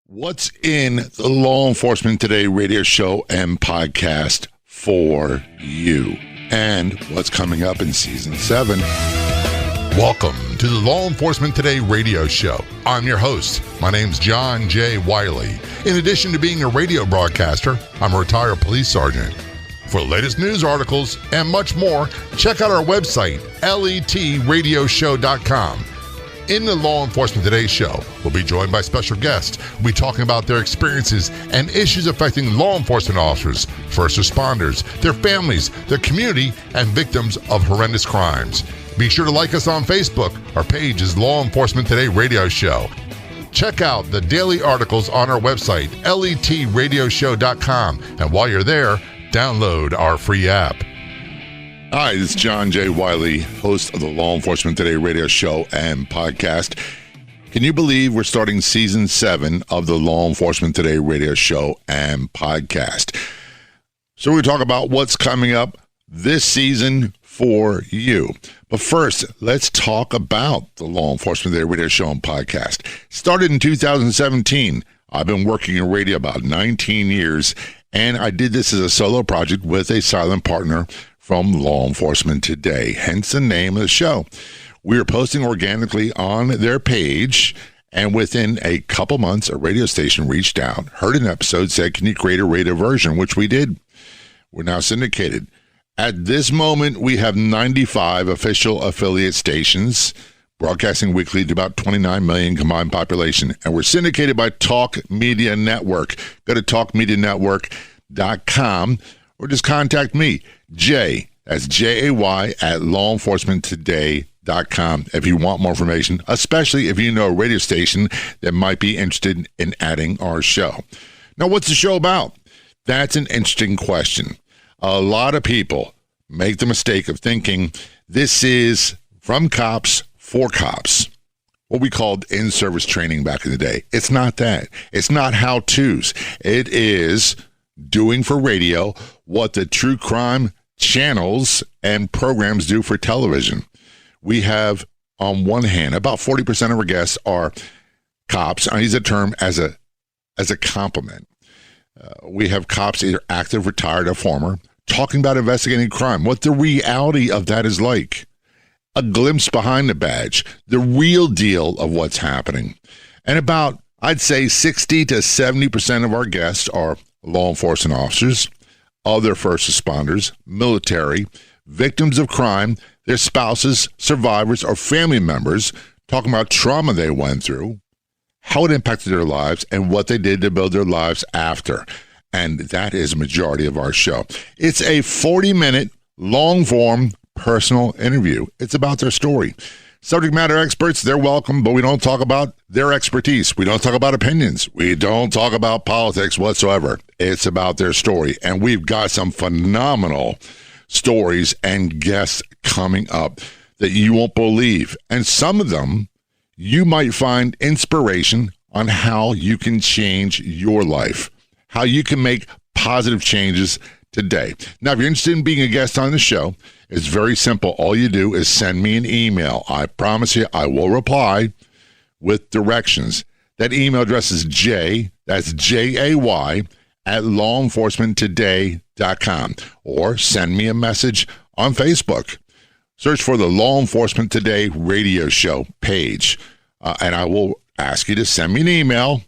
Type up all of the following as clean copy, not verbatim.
What's in the Law Enforcement Today radio show and podcast for you? And what's coming up in Season 7? Welcome to the Law Enforcement Today radio show. I'm your host. My name's John J. Wiley. In addition to being a radio broadcaster, I'm a retired police sergeant. For the latest news articles and much more, check out our website, letradioshow.com. In the Law Enforcement Today show, we'll be joined by special guests. We'll be talking about their experiences and issues affecting law enforcement officers, first responders, their families, their community, and victims of horrendous crimes. Be sure to like us on Facebook. Our page is Law Enforcement Today Radio Show. Check out the daily articles on our website, letradioshow.com. And while you're there, download our free app. Hi, this is John J. Wiley, host of the Law Enforcement Today radio show and podcast. Can you believe we're starting Season 7 of the Law Enforcement Today radio show and podcast? So we're going to talk about what's coming up this season for you. But first, let's talk about the Law Enforcement Today radio show and podcast. Started in 2017. I've been working in radio about 19 years, and I did this as a solo project with a silent partner from Law Enforcement Today, hence the name of the show. We are posting organically on their page, and within a couple months, a radio station reached out, heard an episode, said, can you create a radio version, which we did. We're now syndicated. At this moment, we have 95 official affiliate stations, broadcasting weekly to about 29 million combined population, and we're syndicated by Talk Media Network. Go to talkmedianetwork.com or just contact me, Jay, that's Jay, at lawenforcementtoday.com if you want more information, especially if you know a radio station that might be interested in adding our show. Now, what's the show about? That's an interesting question. A lot of people make the mistake of thinking this is from cops for cops, what we called in-service training back in the day. It's not that. It's not how-tos. It is doing for radio what the true crime channels and programs do for television. We have, on one hand, about 40% of our guests are cops. I use the term as a compliment. We have cops either active, retired, or former, talking about investigating crime, what the reality of that is like, a glimpse behind the badge, the real deal of what's happening. And about, I'd say, 60 to 70% of our guests are law enforcement officers, other first responders, military, victims of crime, their spouses, survivors, or family members, talking about trauma they went through, how it impacted their lives, and what they did to build their lives after. And that is a majority of our show. It's a 40-minute, long-form, personal interview. It's about their story. Subject matter experts, they're welcome, but we don't talk about their expertise. We don't talk about opinions. We don't talk about politics whatsoever. It's about their story. And we've got some phenomenal stories and guests coming up that you won't believe. And some of them, you might find inspiration on how you can change your life, how you can make positive changes today. Now, if you're interested in being a guest on the show, it's very simple. All you do is send me an email. I promise you I will reply with directions. That email address is that's Jay, at lawenforcementtoday.com, or send me a message on Facebook. Search for the Law Enforcement Today radio show page, and I will ask you to send me an email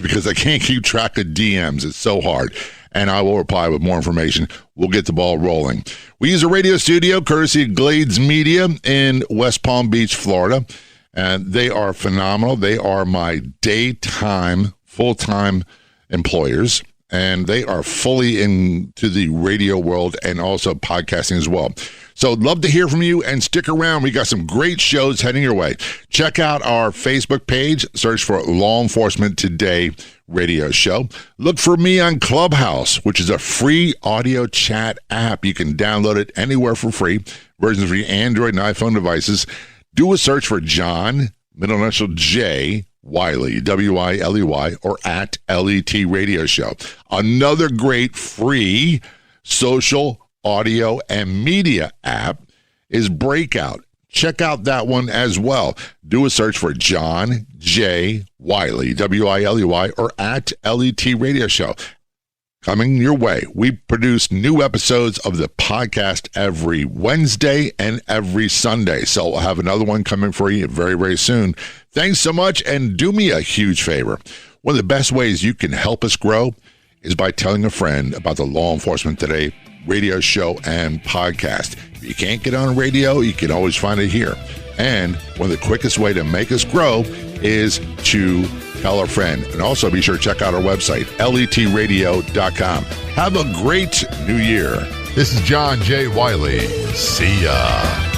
because I can't keep track of DMs. It's so hard. And I will reply with more information. We'll get the ball rolling. We use a radio studio courtesy of Glades Media in West Palm Beach, Florida. And they are phenomenal. They are my daytime, full-time employers. And they are fully into the radio world and also podcasting as well. So I'd love to hear from you and stick around. We got some great shows heading your way. Check out our Facebook page. Search for Law Enforcement Today radio show. Look for me on Clubhouse, which is a free audio chat app. You can download it anywhere for free. Versions for your Android and iPhone devices. Do a search for John, middle initial J, Wiley, W-I-L-E-Y, or at LET Radio Show. Another great free social audio and media app is Breakout. check out that one as well. Do a search for John J. Wiley, Wiley, or at LET Radio Show. Coming your way. We produce new episodes of the podcast every Wednesday and every Sunday. So we'll have another one coming for you very, very soon. Thanks so much, and do me a huge favor. One of the best ways you can help us grow is by telling a friend about the Law Enforcement Today radio show and podcast. If you can't get on radio, you can always find it here. And one of the quickest way to make us grow is to tell a friend. And also be sure to check out our website, letradio.com. Have a great new year. This is John J. Wiley. See ya.